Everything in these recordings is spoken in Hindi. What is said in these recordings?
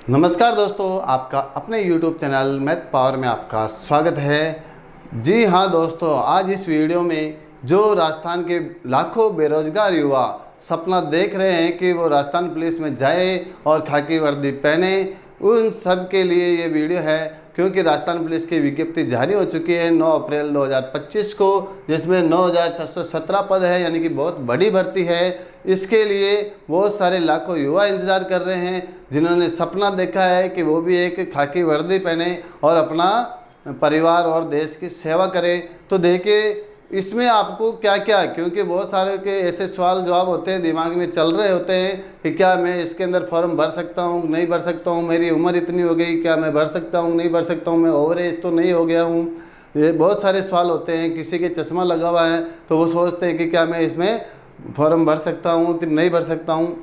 नमस्कार दोस्तों, आपका अपने YouTube चैनल मैथ पावर में आपका स्वागत है। जी हाँ दोस्तों, आज इस वीडियो में जो राजस्थान के लाखों बेरोजगार युवा सपना देख रहे हैं कि वो राजस्थान पुलिस में जाए और खाकी वर्दी पहने, उन सब के लिए ये वीडियो है। क्योंकि राजस्थान पुलिस की विज्ञप्ति जारी हो चुकी है 9 अप्रैल 2025 को, जिसमें 9617 पद है, यानी कि बहुत बड़ी भर्ती है। इसके लिए बहुत सारे लाखों युवा इंतज़ार कर रहे हैं, जिन्होंने सपना देखा है कि वो भी एक खाकी वर्दी पहने और अपना परिवार और देश की सेवा करें। तो देखिए इसमें आपको क्या क्या, क्योंकि बहुत सारे के ऐसे सवाल जवाब होते हैं, दिमाग में चल रहे होते हैं कि क्या मैं इसके अंदर फॉर्म भर सकता हूँ, नहीं भर सकता हूँ, मेरी उम्र इतनी हो गई, क्या मैं भर सकता हूँ, नहीं भर सकता हूँ, मैं ओवर एज तो नहीं हो गया हूँ। ये बहुत सारे सवाल होते हैं। किसी के चश्मा लगा हुआ है तो वो सोचते हैं कि क्या मैं इसमें फॉर्म भर सकता हूँ कि नहीं भर सकता हूँ।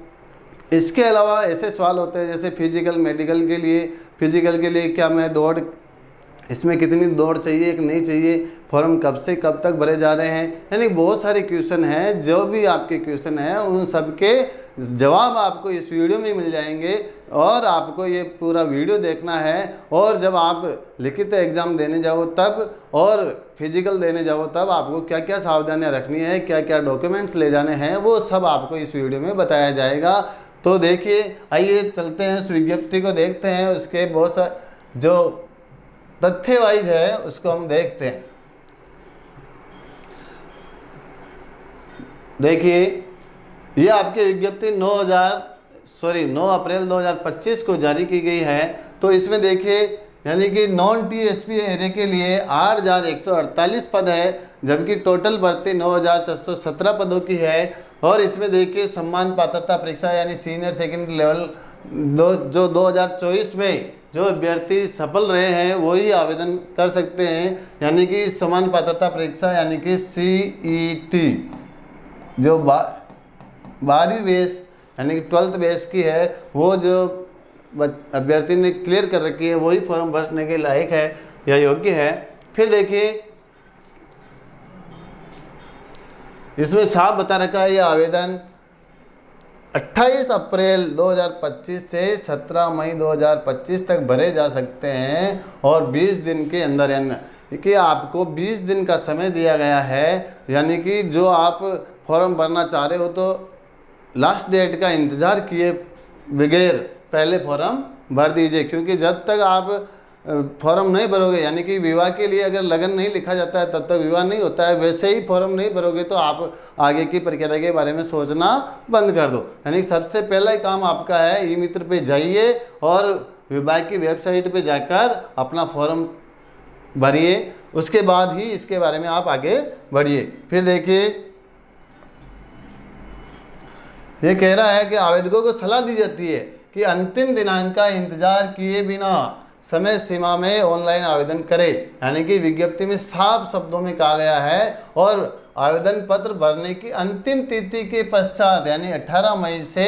इसके अलावा ऐसे सवाल होते हैं जैसे फिजिकल मेडिकल के लिए क्या मैं दौड़, इसमें कितनी दौड़ चाहिए कि नहीं चाहिए, फॉर्म कब से कब तक भरे जा रहे हैं, यानी बहुत सारे क्वेश्चन हैं। जो भी आपके क्वेश्चन हैं उन सब के जवाब आपको इस वीडियो में मिल जाएंगे और आपको ये पूरा वीडियो देखना है। और जब आप लिखित एग्ज़ाम देने जाओ तब और फिजिकल देने जाओ तब आपको क्या क्या सावधानियां रखनी है, क्या क्या डॉक्यूमेंट्स ले जाने हैं, वो सब आपको इस वीडियो में बताया जाएगा। तो देखिए, आइए चलते हैं, उस विज्ञप्ति को देखते हैं। उसके बहुत सारे जो तथ्य वाइज है उसको हम देखते हैं। देखिए, ये आपकी विज्ञप्ति 9 अप्रैल 2025 को जारी की गई है। तो इसमें देखिए, यानी कि नॉन टीएसपी एरिया के लिए 8148 पद है, जबकि टोटल भर्ती 9417 पदों की है। और इसमें देखिए सम्मान पात्रता परीक्षा यानी सीनियर सेकेंडरी लेवल जो 2024 में जो अभ्यर्थी सफल रहे हैं वही आवेदन कर सकते हैं, यानी कि समान पात्रता परीक्षा यानी कि सीईटी जो 12वीं बेस यानी कि 12th बेस की है, वो जो अभ्यर्थी ने क्लियर कर रखी है वही फॉर्म भरने के लायक है या योग्य है। फिर देखिए इसमें साफ बता रखा है, यह आवेदन 28 अप्रैल 2025 से 17 मई 2025 तक भरे जा सकते हैं और 20 दिन के अंदर, यानी कि आपको 20 दिन का समय दिया गया है। यानी कि जो आप फॉर्म भरना चाह रहे हो तो लास्ट डेट का इंतज़ार किए बगैर पहले फॉर्म भर दीजिए, क्योंकि जब तक आप फॉर्म नहीं भरोगे, यानी कि विवाह के लिए अगर लगन नहीं लिखा जाता है तब तक विवाह नहीं होता है, वैसे ही फॉर्म नहीं भरोगे तो आप आगे की प्रक्रिया के बारे में सोचना बंद कर दो। यानी सबसे पहला ही काम आपका है, ई मित्र पे जाइए और विभाग की वेबसाइट पे जाकर अपना फॉर्म भरिए, उसके बाद ही इसके बारे में आप आगे बढ़िए। फिर देखिए, ये कह रहा है कि आवेदकों को सलाह दी जाती है कि अंतिम दिनांक का इंतजार किए बिना समय सीमा में ऑनलाइन आवेदन करें। यानी कि विज्ञप्ति में साफ शब्दों में कहा गया है और आवेदन पत्र भरने की अंतिम तिथि के पश्चात यानी 18 मई से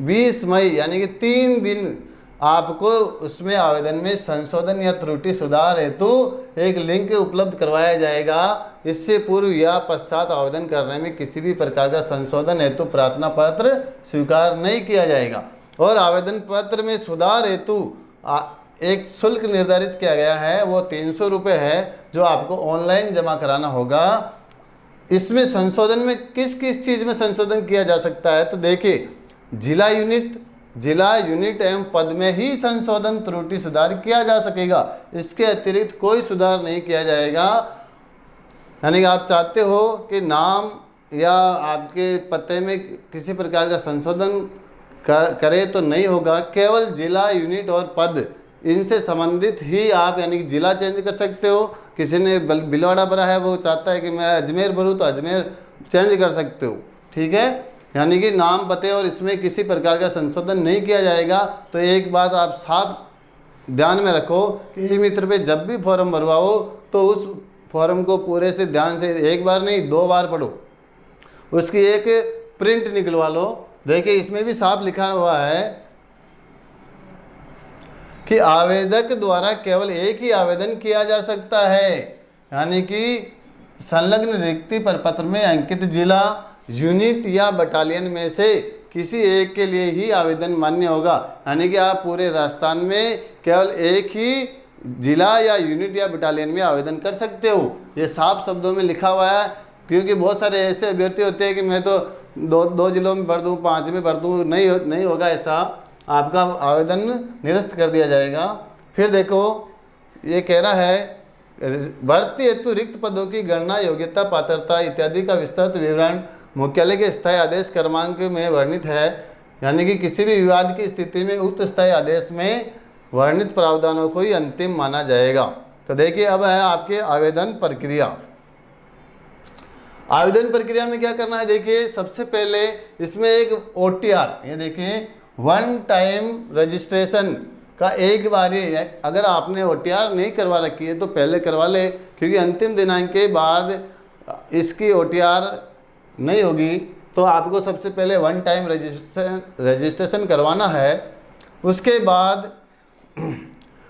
20 मई यानी कि 3 दिन आपको उसमें आवेदन में संशोधन या त्रुटि सुधार हेतु एक लिंक उपलब्ध करवाया जाएगा। इससे पूर्व या पश्चात आवेदन करने में किसी भी प्रकार का संशोधन हेतु प्रार्थना पत्र स्वीकार नहीं किया जाएगा। और आवेदन पत्र में सुधार हेतु एक शुल्क निर्धारित किया गया है, वो 300 रुपये है, जो आपको ऑनलाइन जमा कराना होगा। इसमें संशोधन में किस किस चीज़ में संशोधन किया जा सकता है, तो देखिए जिला यूनिट एवं पद में ही संशोधन त्रुटि सुधार किया जा सकेगा, इसके अतिरिक्त कोई सुधार नहीं किया जाएगा। यानी कि आप चाहते हो कि नाम या आपके पते में किसी प्रकार का संशोधन करे तो नहीं होगा, केवल जिला यूनिट और पद इनसे संबंधित ही आप यानी कि जिला चेंज कर सकते हो। किसी ने भीलवाड़ा भरा है, वो चाहता है कि मैं अजमेर भरूँ तो अजमेर चेंज कर सकते हो, ठीक है। यानी कि नाम पते और इसमें किसी प्रकार का संशोधन नहीं किया जाएगा। तो एक बात आप साफ ध्यान में रखो कि ई मित्र पे जब भी फॉर्म भरवाओ तो उस फॉर्म को पूरे से ध्यान से एक बार नहीं 2 बार पढ़ो, उसकी एक प्रिंट निकलवा लो। देखिए इसमें भी साफ लिखा हुआ है कि आवेदक द्वारा केवल एक ही आवेदन किया जा सकता है, यानी कि संलग्न रिक्ति प्रपत्र में अंकित जिला, यूनिट या बटालियन में से किसी एक के लिए ही आवेदन मान्य होगा। यानी कि आप पूरे राजस्थान में केवल एक ही जिला या यूनिट या बटालियन में आवेदन कर सकते हो। ये साफ शब्दों में लिखा हुआ है, क्योंकि बहुत सारे ऐसे अभ्यर्थी होते हैं कि मैं तो दो जिलों में भर दूँ, 5 में भर दूँ, नहीं होगा ऐसा, आपका आवेदन निरस्त कर दिया जाएगा। फिर देखो ये कह रहा है भर्ती हेतु रिक्त पदों की गणना, योग्यता, पात्रता इत्यादि का विस्तृत विवरण मुख्यालय के स्थायी आदेश क्रमांक में वर्णित है। यानी कि किसी भी विवाद की स्थिति में उक्त स्थायी आदेश में वर्णित प्रावधानों को ही अंतिम माना जाएगा। तो देखिए अब है आपके आवेदन प्रक्रिया। आवेदन प्रक्रिया में क्या करना है, देखिए सबसे पहले इसमें एक OTR, ये देखिए वन टाइम रजिस्ट्रेशन का एक बार ही है। अगर आपने OTR नहीं करवा रखी है तो पहले करवा ले, क्योंकि अंतिम दिनांक के बाद इसकी OTR नहीं होगी। तो आपको सबसे पहले वन टाइम रजिस्ट्रेशन करवाना है। उसके बाद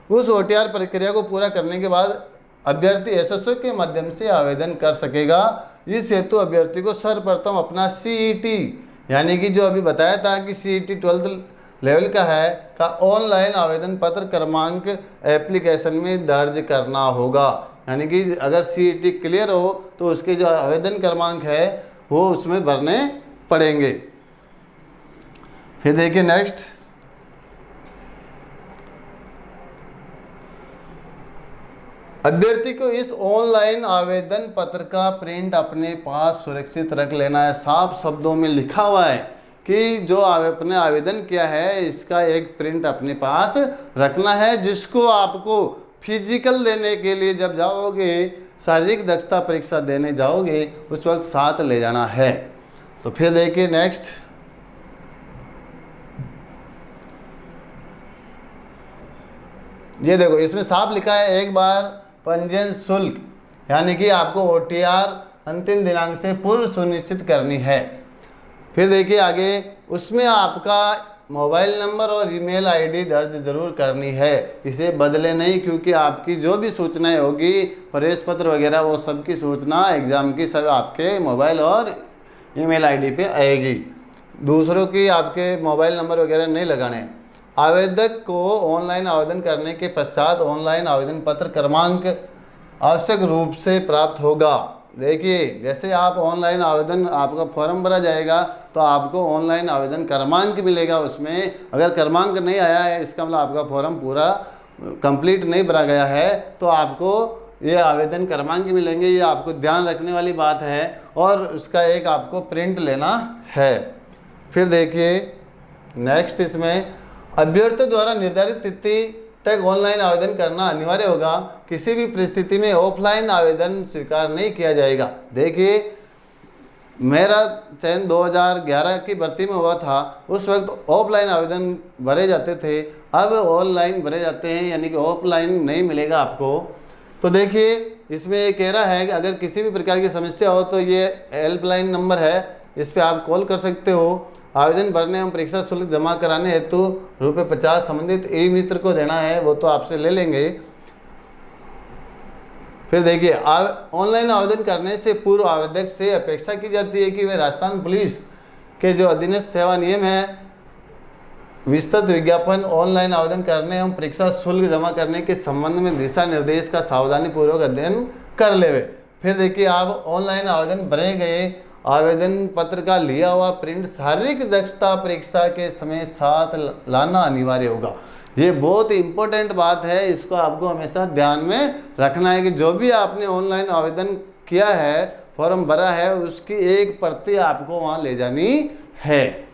उस OTR प्रक्रिया को पूरा करने के बाद अभ्यर्थी SSO के माध्यम से आवेदन कर सकेगा। इस हेतु अभ्यर्थी को सर्वप्रथम अपना CET, यानी कि जो अभी बताया था कि CET 12th लेवल का है, का ऑनलाइन आवेदन पत्र क्रमांक एप्लीकेशन में दर्ज करना होगा। यानी कि अगर CET क्लियर हो तो उसके जो आवेदन क्रमांक है वो उसमें भरने पड़ेंगे। फिर देखिए नेक्स्ट, अभ्यर्थी को इस ऑनलाइन आवेदन पत्र का प्रिंट अपने पास सुरक्षित रख लेना है। साफ शब्दों में लिखा हुआ है कि जो आपने आवेदन किया है इसका एक प्रिंट अपने पास रखना है, जिसको आपको फिजिकल देने के लिए जब जाओगे, शारीरिक दक्षता परीक्षा देने जाओगे, उस वक्त साथ ले जाना है। तो फिर देखिए नेक्स्ट, ये देखो इसमें साफ लिखा है एक बार पंजीयन शुल्क, यानी कि आपको OTR अंतिम दिनांक से पूर्व सुनिश्चित करनी है। फिर देखिए आगे, उसमें आपका मोबाइल नंबर और ईमेल ID दर्ज जरूर करनी है, इसे बदले नहीं, क्योंकि आपकी जो भी सूचनाएं होगी, प्रवेश पत्र वगैरह, वो सब की सूचना एग्ज़ाम की सब आपके मोबाइल और ईमेल ID पे आएगी। दूसरों की आपके मोबाइल नंबर वगैरह नहीं लगाने। आवेदक को ऑनलाइन आवेदन करने के पश्चात ऑनलाइन आवेदन पत्र क्रमांक आवश्यक रूप से प्राप्त होगा। देखिए जैसे आप ऑनलाइन आवेदन, आपका फॉर्म भरा जाएगा तो आपको ऑनलाइन आवेदन क्रमांक मिलेगा। उसमें अगर क्रमांक नहीं आया है, इसका मतलब आपका फॉर्म पूरा कंप्लीट नहीं भरा गया है, तो आपको ये आवेदन क्रमांक मिलेंगे। ये आपको ध्यान रखने वाली बात है, और उसका एक आपको प्रिंट लेना है। फिर देखिए नेक्स्ट, इसमें अभ्यर्थियों द्वारा निर्धारित तिथि तक ऑनलाइन आवेदन करना अनिवार्य होगा। किसी भी परिस्थिति में ऑफलाइन आवेदन स्वीकार नहीं किया जाएगा। देखिए मेरा चयन 2011 की भर्ती में हुआ था, उस वक्त ऑफलाइन आवेदन भरे जाते थे, अब ऑनलाइन भरे जाते हैं, यानी कि ऑफलाइन नहीं मिलेगा आपको। तो देखिए इसमें ये कह रहा है कि अगर किसी भी प्रकार की समस्या हो तो ये हेल्पलाइन नंबर है, इस पर आप कॉल कर सकते हो। आवेदन भरने एवं परीक्षा शुल्क जमा कराने हेतु ₹50 संबंधित ई-मित्र को देना है, वो तो आपसे ले लेंगे। फिर देखिए ऑनलाइन आवेदन करने से पूर्व आवेदक से अपेक्षा की जाती है कि वह राजस्थान पुलिस के जो अधीनस्थ सेवा नियम है, विस्तृत विज्ञापन, ऑनलाइन आवेदन करने एवं परीक्षा शुल्क जमा करने के संबंध में दिशा निर्देश का सावधानी पूर्वक अध्ययन कर लेवे। फिर देखिए आप ऑनलाइन आवेदन भरे गए आवेदन पत्र का लिया हुआ प्रिंट शारीरिक दक्षता परीक्षा के समय साथ लाना अनिवार्य होगा। ये बहुत इंपॉर्टेंट बात है, इसको आपको हमेशा ध्यान में रखना है कि जो भी आपने ऑनलाइन आवेदन किया है, फॉर्म भरा है, उसकी एक प्रति आपको वहाँ ले जानी है।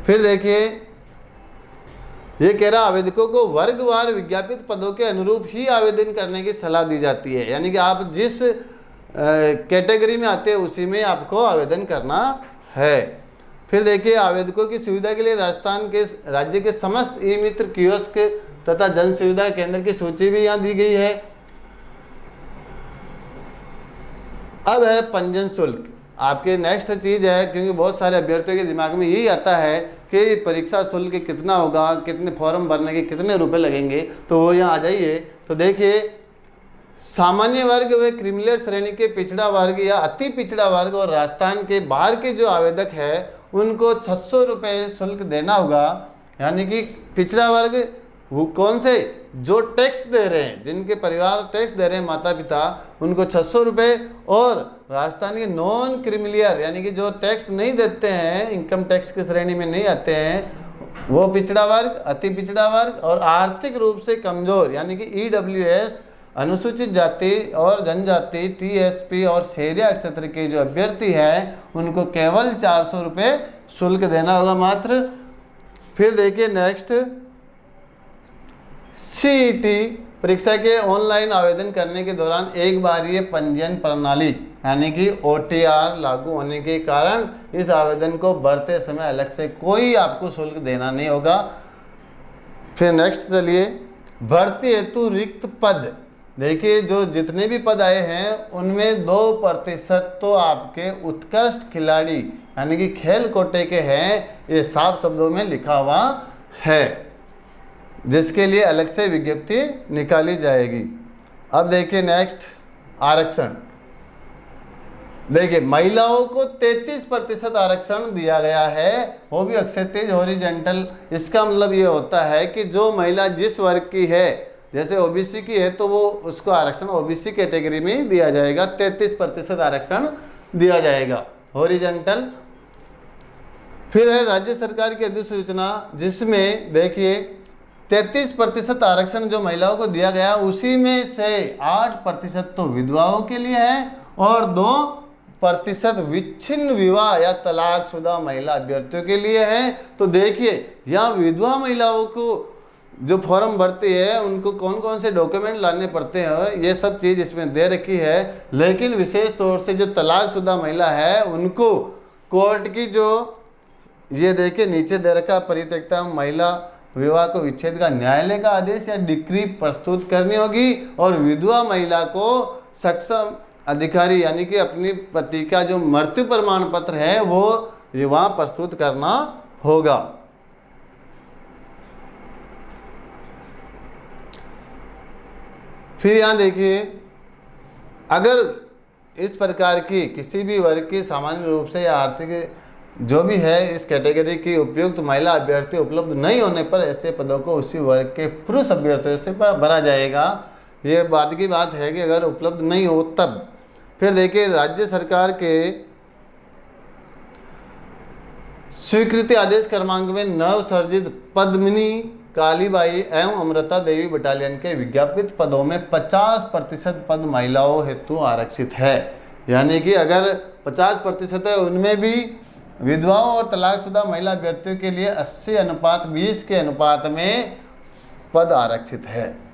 फिर देखिए ये कह रहा आवेदकों को वर्गवार विज्ञापित पदों के अनुरूप ही आवेदन करने की सलाह दी जाती है, यानी कि आप जिस कैटेगरी में आते हैं उसी में आपको आवेदन करना है। फिर देखिए आवेदकों की सुविधा के लिए राजस्थान के राज्य के समस्त ई-मित्र कियोस्क तथा जन सुविधा केंद्र की सूची भी यहाँ दी गई है। अब है पंजीयन शुल्क, आपके नेक्स्ट चीज है, क्योंकि बहुत सारे अभ्यर्थियों के दिमाग में यही आता है कि परीक्षा शुल्क कितना होगा, कितने फॉर्म भरने के कितने रुपए लगेंगे, तो वो यहाँ आ जाइए। तो देखिए सामान्य वर्ग व क्रिमिनल श्रेणी के पिछड़ा वर्ग या अति पिछड़ा वर्ग और राजस्थान के बाहर के जो आवेदक है उनको 600 रुपये शुल्क देना होगा। यानी कि पिछड़ा वर्ग वो कौन से, जो टैक्स दे रहे हैं, जिनके परिवार टैक्स दे रहे हैं माता पिता, उनको 600 रुपये। और राजस्थान के नॉन क्रिमिलियर यानी कि जो टैक्स नहीं देते हैं, इनकम टैक्स की श्रेणी में नहीं आते हैं, वो पिछड़ा वर्ग, अति पिछड़ा वर्ग और आर्थिक रूप से कमजोर यानी कि EWS, अनुसूचित जाति और जनजाति, TSP और शहरी क्षेत्र के जो अभ्यर्थी हैं उनको केवल 400 रुपये शुल्क देना होगा मात्र। फिर देखिए नेक्स्ट, CET परीक्षा के ऑनलाइन आवेदन करने के दौरान एक बार ये पंजीयन प्रणाली यानी कि OTR लागू होने के कारण इस आवेदन को भरते समय अलग से कोई आपको शुल्क देना नहीं होगा। फिर नेक्स्ट चलिए, भर्ती हेतु रिक्त पद। देखिए जो जितने भी पद आए हैं उनमें 2% तो आपके उत्कृष्ट खिलाड़ी यानी कि खेल कोटे के हैं, ये साफ शब्दों में लिखा हुआ है, जिसके लिए अलग से विज्ञप्ति निकाली जाएगी। अब देखिए नेक्स्ट, आरक्षण। देखिए महिलाओं को 33% आरक्षण दिया गया है, वो भी एक्सेटेज हॉरिजेंटल। इसका मतलब ये होता है कि जो महिला जिस वर्ग की है, जैसे OBC की है तो वो उसको आरक्षण OBC कैटेगरी में दिया जाएगा, 33% आरक्षण दिया जाएगा, हॉरिजेंटल। फिर है राज्य सरकार की अधिसूचना, जिसमें देखिए 33% आरक्षण जो महिलाओं को दिया गया, उसी में से 8% तो विधवाओं के लिए है और 2% विच्छिन्न विवाह या तलाकशुदा महिला अभ्यर्थियों के लिए है। तो देखिए यहाँ विधवा महिलाओं को जो फॉर्म भरती है उनको कौन कौन से डॉक्यूमेंट लाने पड़ते हैं, ये सब चीज़ इसमें दे रखी है। लेकिन विशेष तौर से जो तलाकशुदा महिला है उनको कोर्ट की जो ये देखिए नीचे दे रखा परित्यक्ता महिला विवाह को विच्छेद का न्यायालय का आदेश या डिक्री प्रस्तुत करनी होगी। और विधवा महिला को सक्षम अधिकारी यानी कि अपनी पति का जो मृत्यु प्रमाण पत्र है वो वहाँ प्रस्तुत करना होगा। फिर यहाँ देखिए, अगर इस प्रकार की किसी भी वर्ग की सामान्य रूप से या आर्थिक जो भी है इस कैटेगरी की उपयुक्त महिला अभ्यर्थी उपलब्ध नहीं होने पर ऐसे पदों को उसी वर्ग के पुरुष अभ्यर्थियों से भरा जाएगा। ये बाद की बात है कि अगर उपलब्ध नहीं हो तब। फिर देखिए, राज्य सरकार के स्वीकृति आदेश क्रमांक में नवसर्जित पद्मिनी, कालीबाई एवं अमृता देवी बटालियन के विज्ञापित पदों में 50% पद महिलाओं हेतु आरक्षित है। यानी कि अगर 50% है उनमें भी विधवाओं और तलाकशुदा महिला अभ्यर्थियों के लिए 80:20 के अनुपात में पद आरक्षित है।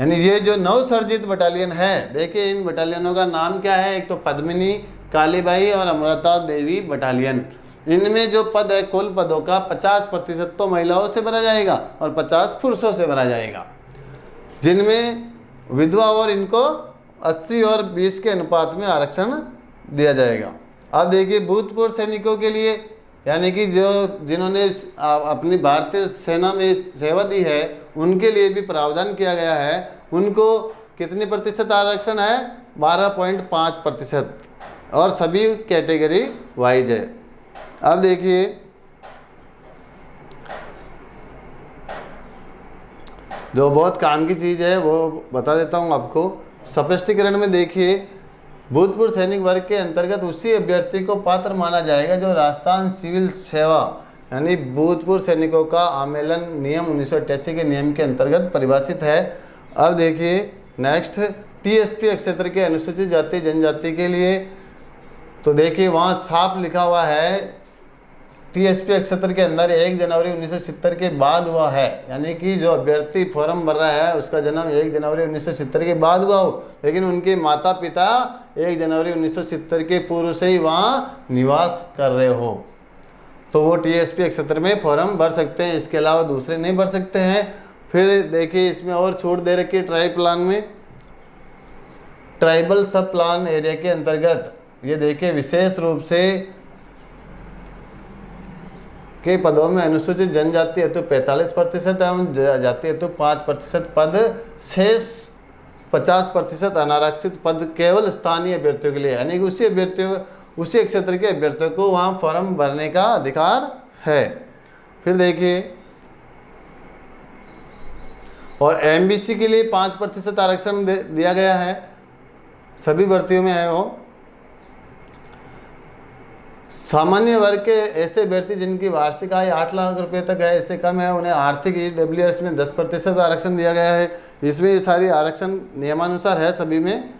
यानी ये जो नवसर्जित बटालियन है, देखिए इन बटालियनों का नाम क्या है, एक तो पद्मिनी, कालीबाई और अमृता देवी बटालियन। इनमें जो पद है कुल पदों का 50% तो महिलाओं से भरा जाएगा और 50 पुरुषों से भरा जाएगा, जिनमें विधवा और इनको 80 और 20 के अनुपात में आरक्षण दिया जाएगा। अब देखिए, भूतपूर्व सैनिकों के लिए यानी कि जो जिन्होंने अपनी भारतीय सेना में सेवा दी है उनके लिए भी प्रावधान किया गया है। उनको कितने प्रतिशत आरक्षण है, 12.5% और सभी कैटेगरी वाइज है। अब देखिए, जो बहुत काम की चीज़ है वो बता देता हूँ आपको। स्पष्टीकरण में देखिए, भूतपूर्व सैनिक वर्ग के अंतर्गत उसी अभ्यर्थी को पात्र माना जाएगा जो राजस्थान सिविल सेवा यानी भूतपूर्व सैनिकों का आमेलन नियम 1988 के नियम के अंतर्गत परिभाषित है। अब देखिए नेक्स्ट, TSP क्षेत्र के अनुसूचित जाति जनजाति के लिए, तो देखिए वहाँ साफ लिखा हुआ है TSP क्षेत्र के अंदर 1 जनवरी 1970 के बाद हुआ है। यानी कि जो अभ्यर्थी फॉर्म भर रहा है उसका जन्म 1 जनवरी 1970 के बाद हुआ हो, लेकिन उनके माता पिता 1 जनवरी 1970 के पूर्व से ही वहाँ निवास कर रहे हो तो वो TSP क्षेत्र में फॉर्म भर सकते हैं, इसके अलावा दूसरे नहीं भर सकते हैं। फिर देखिए इसमें और छूट दे रखी है ट्राइब प्लान में, ट्राइबल सब प्लान एरिया के अंतर्गत ये देखिए विशेष रूप से के पदों में अनुसूचित जनजाति हेतु 45% एवं जाति हेतु 5% पद, शेष 50% अनारक्षित पद केवल स्थानीय अभ्यर्थियों के लिए, यानी कि उसी अभ्यर्थियों उसी क्षेत्र के अभ्यर्थियों को वहाँ फॉर्म भरने का अधिकार है। फिर देखिए, और एमबीसी के लिए 5% आरक्षण दिया गया है, सभी भर्तियों में है वो। सामान्य वर्ग के ऐसे अभ्यर्थी जिनकी वार्षिक आय 8 लाख रुपए तक है, इससे कम है, उन्हें आर्थिक ईडब्ल्यूएस में 10% आरक्षण दिया गया है। इसमें ये सारी आरक्षण नियमानुसार है सभी में।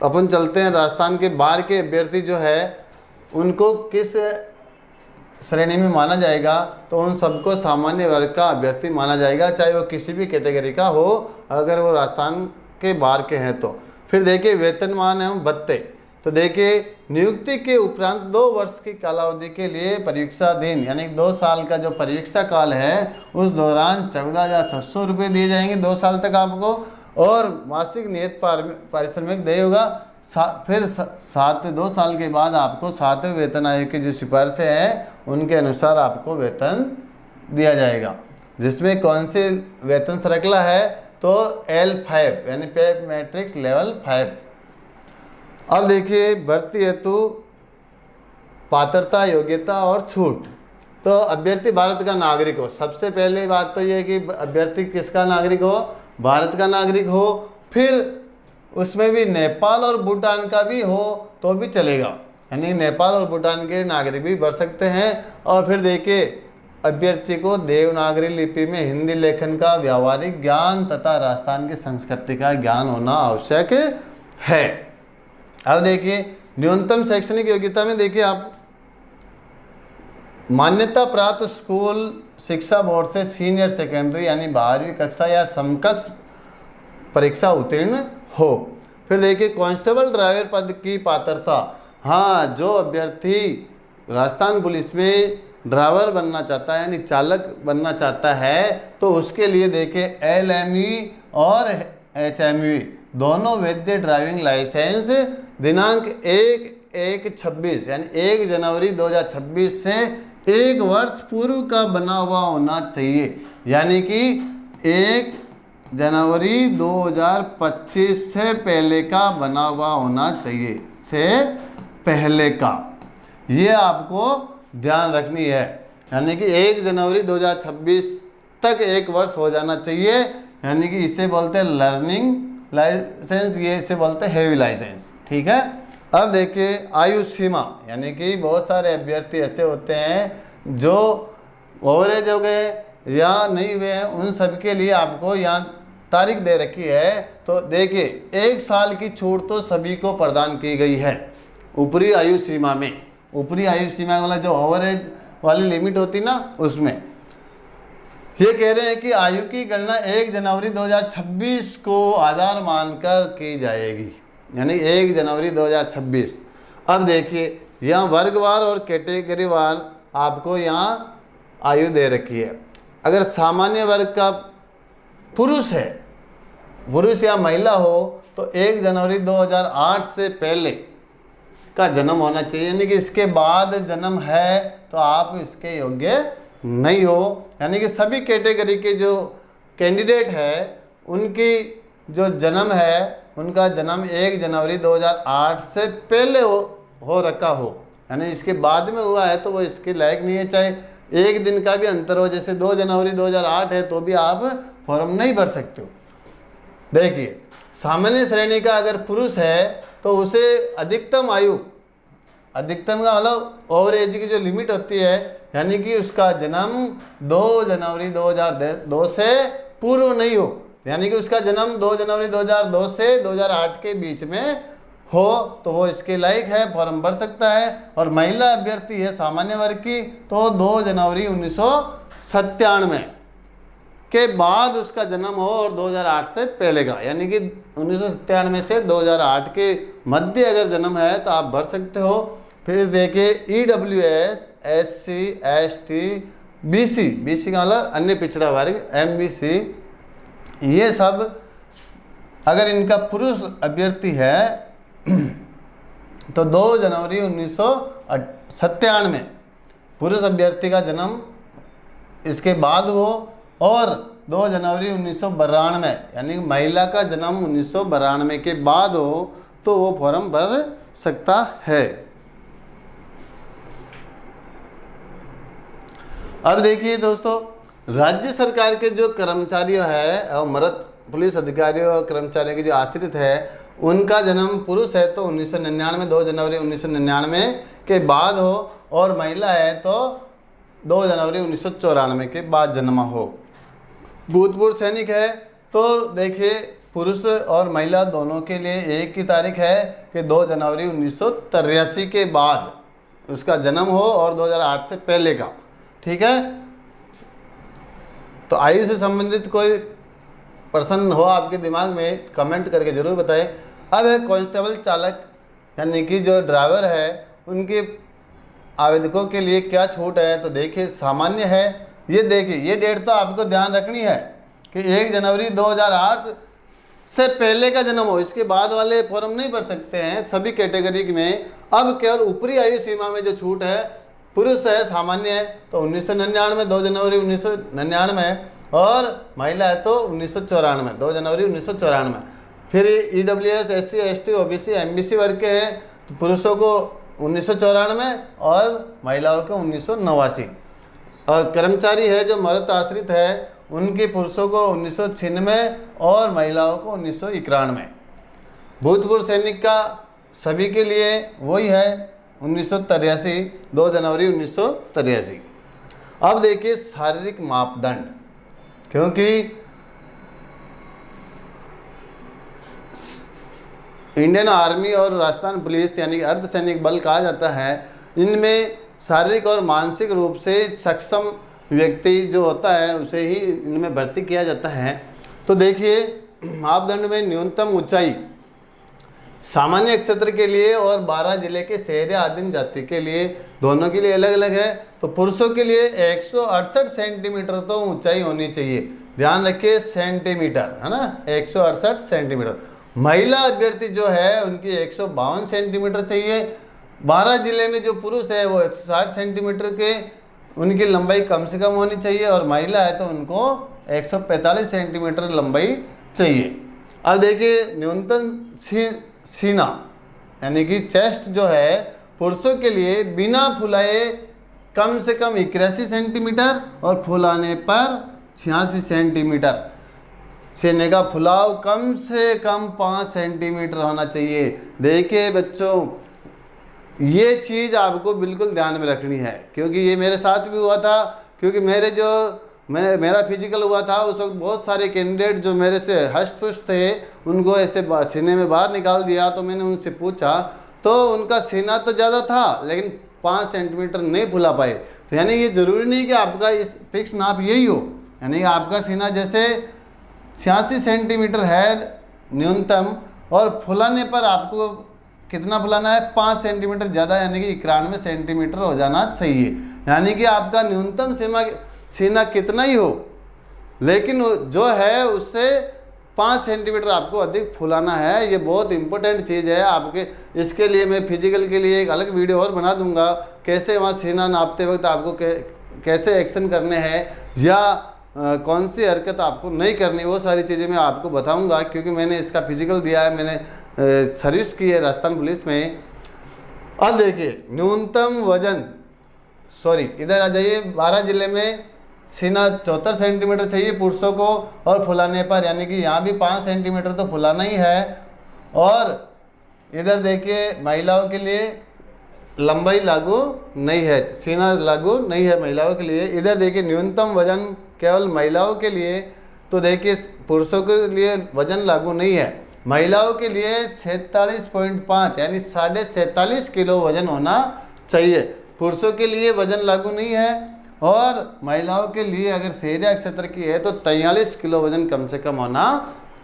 अपन चलते हैं, राजस्थान के बाहर के अभ्यर्थी जो है उनको किस श्रेणी में माना जाएगा, तो उन सबको सामान्य वर्ग का अभ्यर्थी माना जाएगा, चाहे वो किसी भी कैटेगरी का हो, अगर वो राजस्थान के बाहर के हैं तो। फिर देखिए वेतनमान एवं भत्ते, तो देखिए नियुक्ति के उपरांत 2 वर्ष की कालावधि के लिए परीक्षाधीन, यानी 2 साल का जो परीक्षा काल है उस दौरान 14,600 रुपये दिए जाएंगे 2 साल तक आपको, और मासिक नियत पारिश्रमिक देय होगा। फिर 2 साल के बाद आपको 7वें वेतन आयोग की जो सिफारिशें हैं उनके अनुसार आपको वेतन दिया जाएगा, जिसमें कौन से वेतन श्रृंखला है, तो L5 यानी पे मैट्रिक्स लेवल 5। अब देखिए भर्ती हेतु पात्रता, योग्यता और छूट। तो अभ्यर्थी भारत का नागरिक हो, सबसे पहले बात तो ये है कि अभ्यर्थी किसका नागरिक हो, भारत का नागरिक हो। फिर उसमें भी नेपाल और भूटान का भी हो तो भी चलेगा, यानी नेपाल और भूटान के नागरिक भी भर सकते हैं। और फिर देखिए अभ्यर्थी को देवनागरी लिपि में हिंदी लेखन का व्यावहारिक ज्ञान तथा राजस्थान की संस्कृति का ज्ञान होना आवश्यक है। अब देखिए न्यूनतम शैक्षणिक योग्यता में देखिए आप मान्यता प्राप्त स्कूल शिक्षा बोर्ड से सीनियर सेकेंडरी यानी 12वीं कक्षा या समकक्ष परीक्षा उत्तीर्ण हो। फिर देखिए कांस्टेबल ड्राइवर पद की पात्रता, हाँ जो अभ्यर्थी राजस्थान पुलिस में ड्राइवर बनना चाहता है यानी चालक बनना चाहता है, तो उसके लिए देखिए LME और HME दोनों वैध ड्राइविंग लाइसेंस दिनांक 1/1/26 यानी 1 जनवरी 2026 से 1 वर्ष पूर्व का बना हुआ होना चाहिए, यानी कि 1 जनवरी 2025 से पहले का बना हुआ होना चाहिए, से पहले का, ये आपको ध्यान रखनी है। यानी कि 1 जनवरी 2026 तक 1 वर्ष हो जाना चाहिए, यानी कि इसे बोलते हैं लर्निंग लाइसेंस, ये इसे बोलते हैं हेवी लाइसेंस, ठीक है। अब देखिए आयु सीमा, यानी कि बहुत सारे अभ्यर्थी ऐसे होते हैं जो ओवरेज हो गए या नहीं हुए हैं, उन सब के लिए आपको यहाँ तारीख दे रखी है। तो देखिए 1 साल की छूट तो सभी को प्रदान की गई है ऊपरी आयु सीमा में। ऊपरी आयु सीमा वाला जो ओवरेज वाली लिमिट होती ना, उसमें ये कह रहे हैं कि आयु की गणना 1 जनवरी 2026 को आधार मानकर की जाएगी, यानी 1 जनवरी 2026। अब देखिए यहाँ वर्गवार और कैटेगरी वार आपको यहाँ आयु दे रखी है। अगर सामान्य वर्ग का पुरुष है, पुरुष या महिला हो, तो 1 जनवरी 2008 से पहले का जन्म होना चाहिए, यानी कि इसके बाद जन्म है तो आप इसके योग्य नहीं हो। यानी कि सभी कैटेगरी के जो कैंडिडेट है उनकी जो जन्म है उनका जन्म 1 जनवरी 2008 से पहले हो रखा हो, यानी इसके बाद में हुआ है तो वो इसके लायक नहीं है। चाहे 1 दिन का भी अंतर हो, जैसे 2 जनवरी 2008 है तो भी आप फॉर्म नहीं भर सकते हो। देखिए सामान्य श्रेणी का अगर पुरुष है तो उसे अधिकतम आयु, अधिकतम का मतलब ओवर एज की जो लिमिट होती है, यानी कि उसका जन्म 2 जनवरी 2002 से पूर्व नहीं हो, यानी कि उसका जन्म 2 जनवरी 2002 से 2008 के बीच में हो तो वो इसके लायक है, फॉर्म भर सकता है। और महिला अभ्यर्थी है सामान्य वर्ग की तो 2 जनवरी 1997 के बाद उसका जन्म हो और 2008 से पहले का, यानी कि 1997 से 2008 के मध्य अगर जन्म है तो आप भर सकते हो। फिर देखिए EWS SC ST BC का मतलब अन्य पिछड़ा वर्ग MBC, ये सब अगर इनका पुरुष अभ्यर्थी है तो 2 जनवरी 1997 पुरुष अभ्यर्थी का जन्म इसके बाद हो, और 2 जनवरी 1992 यानी महिला का जन्म 1992 के बाद हो तो वो फॉर्म भर सकता है। अब देखिए दोस्तों, राज्य सरकार के जो कर्मचारी है और मर्द पुलिस अधिकारियों और कर्मचारियों के जो आश्रित है, उनका जन्म पुरुष है तो 1999 2 जनवरी 1999 के बाद हो, और महिला है तो 2 जनवरी 1994 के बाद जन्मा हो। भूतपूर्व सैनिक है तो देखिए पुरुष और महिला दोनों के लिए एक ही तारीख है कि 2 जनवरी 1983 के बाद उसका जन्म हो और 2008 से पहले का। ठीक है, तो आयु से संबंधित कोई प्रश्न हो आपके दिमाग में, कमेंट करके ज़रूर बताएं। अब है कांस्टेबल चालक यानी कि जो ड्राइवर है, उनके आवेदकों के लिए क्या छूट है, तो देखिए सामान्य है। ये देखिए, ये डेट तो आपको ध्यान रखनी है कि 1 जनवरी 2008 से पहले का जन्म हो, इसके बाद वाले फॉर्म नहीं भर सकते हैं सभी कैटेगरी में। अब केवल ऊपरी आयु सीमा में जो छूट है, पुरुष है सामान्य है तो 1999 2 जनवरी 1999, और महिला है तो 1994 2 जनवरी 1994। फिर EWS SC ST OBC MBC वर्ग के हैं तो पुरुषों को 1994 और महिलाओं को 1989। और कर्मचारी है जो मर्द आश्रित है, उनके पुरुषों को 1996 और महिलाओं को 1991। भूतपूर्व सैनिक का सभी के लिए वही है 1983 2 जनवरी 1983। अब देखिए शारीरिक मापदंड, क्योंकि इंडियन आर्मी और राजस्थान पुलिस यानी कि अर्धसैनिक बल कहा जाता है, इनमें शारीरिक और मानसिक रूप से सक्षम व्यक्ति जो होता है उसे ही इनमें भर्ती किया जाता है। तो देखिए मापदंड में न्यूनतम ऊंचाई सामान्य क्षेत्र के लिए और 12 जिले के शहरी आदिम जाति के लिए, दोनों के लिए अलग अलग है। तो पुरुषों के लिए 168 सेंटीमीटर तो ऊंचाई होनी चाहिए, ध्यान रखिए सेंटीमीटर, है ना, 168 सेंटीमीटर। महिला अभ्यर्थी जो है उनकी 152 सेंटीमीटर चाहिए। 12 जिले में जो पुरुष है वो 160 सेंटीमीटर के उनकी लंबाई कम से कम होनी चाहिए, और महिला है तो उनको 145 सेंटीमीटर लंबाई चाहिए। अब देखिए न्यूनतम सीना यानी कि चेस्ट जो है पुरुषों के लिए बिना फुलाए कम से कम 81 सेंटीमीटर और फुलाने पर 86 सेंटीमीटर। सीने का फुलाव कम से कम 5 सेंटीमीटर होना चाहिए। देखिए बच्चों, ये चीज़ आपको बिल्कुल ध्यान में रखनी है, क्योंकि ये मेरे साथ भी हुआ था। क्योंकि मेरा फिजिकल हुआ था उस वक्त बहुत सारे कैंडिडेट जो मेरे से हष्ट पुष्ट थे, उनको ऐसे सीने में बाहर निकाल दिया। तो मैंने उनसे पूछा तो उनका सीना तो ज़्यादा था लेकिन 5 सेंटीमीटर नहीं फुला पाए। तो यानी ये ज़रूरी नहीं कि आपका इस फिक्स नाप यही हो, यानी कि आपका सीना जैसे 86 सेंटीमीटर है न्यूनतम, और फुलाने पर आपको कितना फुलाना है, 5 सेंटीमीटर ज़्यादा यानी कि 91 सेंटीमीटर हो जाना चाहिए। यानी कि आपका न्यूनतम सीना कितना ही हो, लेकिन जो है उससे 5 सेंटीमीटर आपको अधिक फुलाना है। ये बहुत इंपॉर्टेंट चीज़ है आपके। इसके लिए मैं फिजिकल के लिए एक अलग वीडियो और बना दूंगा, कैसे वहाँ सीना नापते वक्त आपको कैसे एक्शन करने हैं या कौन सी हरकत आपको नहीं करनी, वो सारी चीज़ें मैं आपको बताऊंगा। क्योंकि मैंने इसका फिजिकल दिया है, मैंने सर्विस की है राजस्थान पुलिस में। अब देखिए न्यूनतम वजन, इधर आ जाइए। 12 जिले में सीना 74 सेंटीमीटर चाहिए पुरुषों को, और फुलाने पर यानी कि यहाँ भी 5 सेंटीमीटर तो फुलाना ही है। और इधर देखिए महिलाओं के लिए लंबाई लागू नहीं है, सीना लागू नहीं है महिलाओं के लिए। इधर देखिए न्यूनतम वजन केवल महिलाओं के लिए, तो देखिए पुरुषों के लिए वजन लागू नहीं है। महिलाओं के लिए 46.5 यानी 47.5 किलो वजन होना चाहिए। पुरुषों के लिए वजन लागू नहीं है, और महिलाओं के लिए अगर शहरी क्षेत्र की है तो 43 किलो वजन कम से कम होना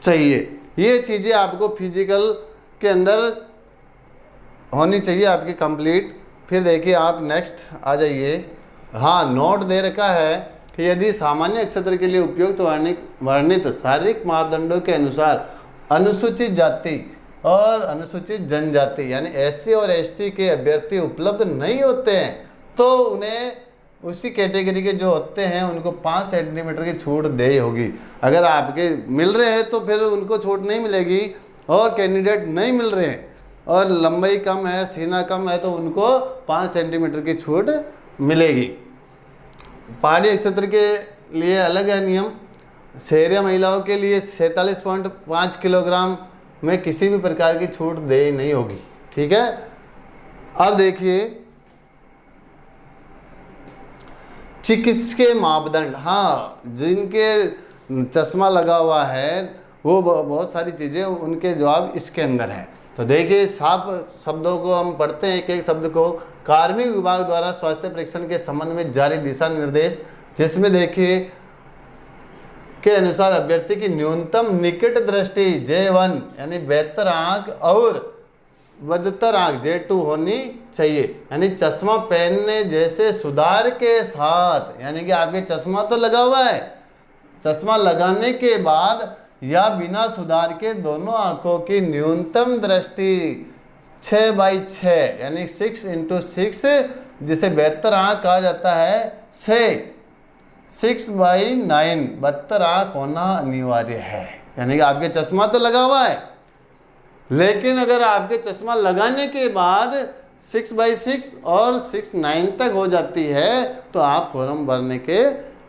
चाहिए। ये चीज़ें आपको फिजिकल के अंदर होनी चाहिए आपकी कंप्लीट। फिर देखिए आप नेक्स्ट आ जाइए। हाँ, नोट दे रखा है कि यदि सामान्य क्षेत्र के लिए उपयुक्त वर्णित शारीरिक मापदंडों के अनुसार अनुसूचित जाति और अनुसूचित जनजाति यानी SC और ST के अभ्यर्थी उपलब्ध नहीं होते हैं तो उन्हें उसी कैटेगरी के जो होते हैं उनको 5 सेंटीमीटर की छूट दे होगी। अगर आपके मिल रहे हैं तो फिर उनको छूट नहीं मिलेगी, और कैंडिडेट नहीं मिल रहे हैं और लंबाई कम है, सीना कम है, तो उनको 5 सेंटीमीटर की छूट मिलेगी। पहाड़ी क्षेत्र के लिए अलग है नियम। शहरी महिलाओं के लिए 47.5 किलोग्राम में किसी भी प्रकार की छूट दे नहीं होगी। ठीक है। अब देखिए चिकित्सकीय मापदंड, हाँ जिनके चश्मा लगा हुआ है वो बहुत सारी चीज़ें, उनके जवाब इसके अंदर है। तो देखिए साफ शब्दों को हम पढ़ते हैं, एक एक शब्द को। कार्मिक विभाग द्वारा स्वास्थ्य परीक्षण के संबंध में जारी दिशा निर्देश, जिसमें देखिए के अनुसार अभ्यर्थी की न्यूनतम निकट दृष्टि J1 यानी बेहतर आंख और बदतर आंख J2 होनी चाहिए। यानी चश्मा पहनने जैसे सुधार के साथ, यानी कि आपके चश्मा तो लगा हुआ है, चश्मा लगाने के बाद या बिना सुधार के दोनों आंखों की न्यूनतम दृष्टि 6/6 यानी 6x6, जिसे बेहतर आंख कहा जाता है, से 6/9 72 आंख होना अनिवार्य है। यानी कि आपके चश्मा तो लगा हुआ है, लेकिन अगर आपके चश्मा लगाने के बाद 6/6 और 6/9 तक हो जाती है तो आप फॉर्म भरने के